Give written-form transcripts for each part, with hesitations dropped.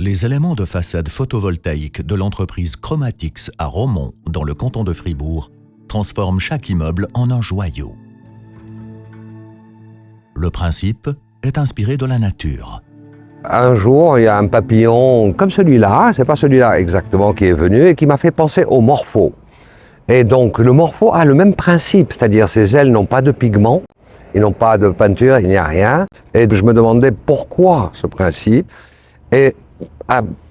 Les éléments de façade photovoltaïque de l'entreprise Chromatix à Romont, dans le canton de Fribourg, transforment chaque immeuble en un joyau. Le principe est inspiré de la nature. Un jour, il y a un papillon comme celui-là, c'est pas celui-là exactement qui est venu, et qui m'a fait penser au morpho. Et donc le morpho a le même principe, c'est-à-dire ses ailes n'ont pas de pigments, ils n'ont pas de peinture, il n'y a rien. Et je me demandais pourquoi ce principe. Et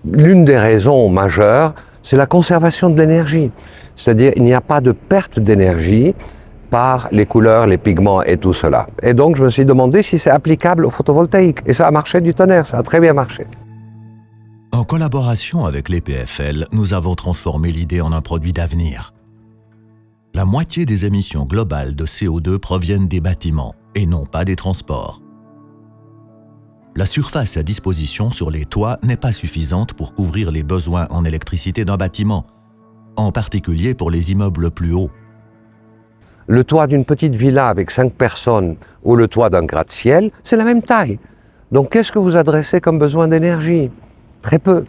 l'une des raisons majeures, c'est la conservation de l'énergie. C'est-à-dire il n'y a pas de perte d'énergie par les couleurs, les pigments et tout cela. Et donc je me suis demandé si c'est applicable au photovoltaïque. Et ça a marché du tonnerre, ça a très bien marché. En collaboration avec l'EPFL, nous avons transformé l'idée en un produit d'avenir. La moitié des émissions globales de CO2 proviennent des bâtiments et non pas des transports. La surface à disposition sur les toits n'est pas suffisante pour couvrir les besoins en électricité d'un bâtiment, en particulier pour les immeubles plus hauts. Le toit d'une petite villa avec 5 personnes ou le toit d'un gratte-ciel, c'est la même taille. Donc qu'est-ce que vous adressez comme besoin d'énergie? Très peu.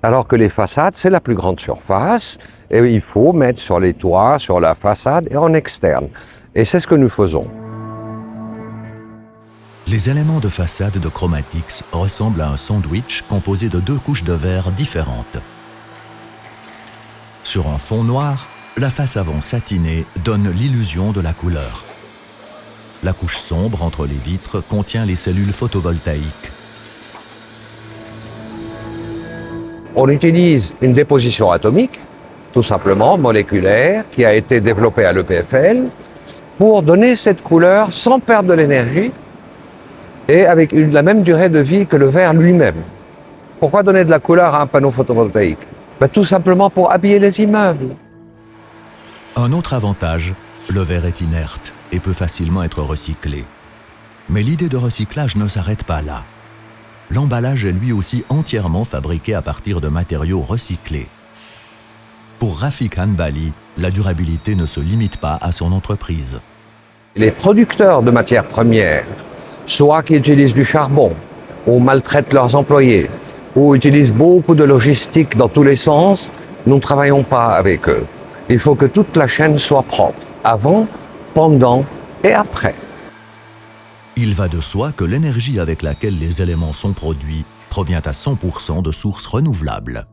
Alors que les façades, c'est la plus grande surface et il faut mettre sur les toits, sur la façade et en externe. Et c'est ce que nous faisons. Les éléments de façade de Chromatix ressemblent à un sandwich composé de 2 couches de verre différentes. Sur un fond noir, la face avant satinée donne l'illusion de la couleur. La couche sombre entre les vitres contient les cellules photovoltaïques. On utilise une déposition atomique, tout simplement moléculaire, qui a été développée à l'EPFL, pour donner cette couleur sans perdre de l'énergie et avec la même durée de vie que le verre lui-même. Pourquoi donner de la couleur à un panneau photovoltaïque? Tout simplement pour habiller les immeubles. Un autre avantage, le verre est inerte et peut facilement être recyclé. Mais l'idée de recyclage ne s'arrête pas là. L'emballage est lui aussi entièrement fabriqué à partir de matériaux recyclés. Pour Rafik Hanbali, la durabilité ne se limite pas à son entreprise. Les producteurs de matières premières, soit qui utilisent du charbon, ou maltraitent leurs employés, ou utilisent beaucoup de logistique dans tous les sens, nous ne travaillons pas avec eux. Il faut que toute la chaîne soit propre, avant, pendant et après. Il va de soi que l'énergie avec laquelle les éléments sont produits provient à 100% de sources renouvelables.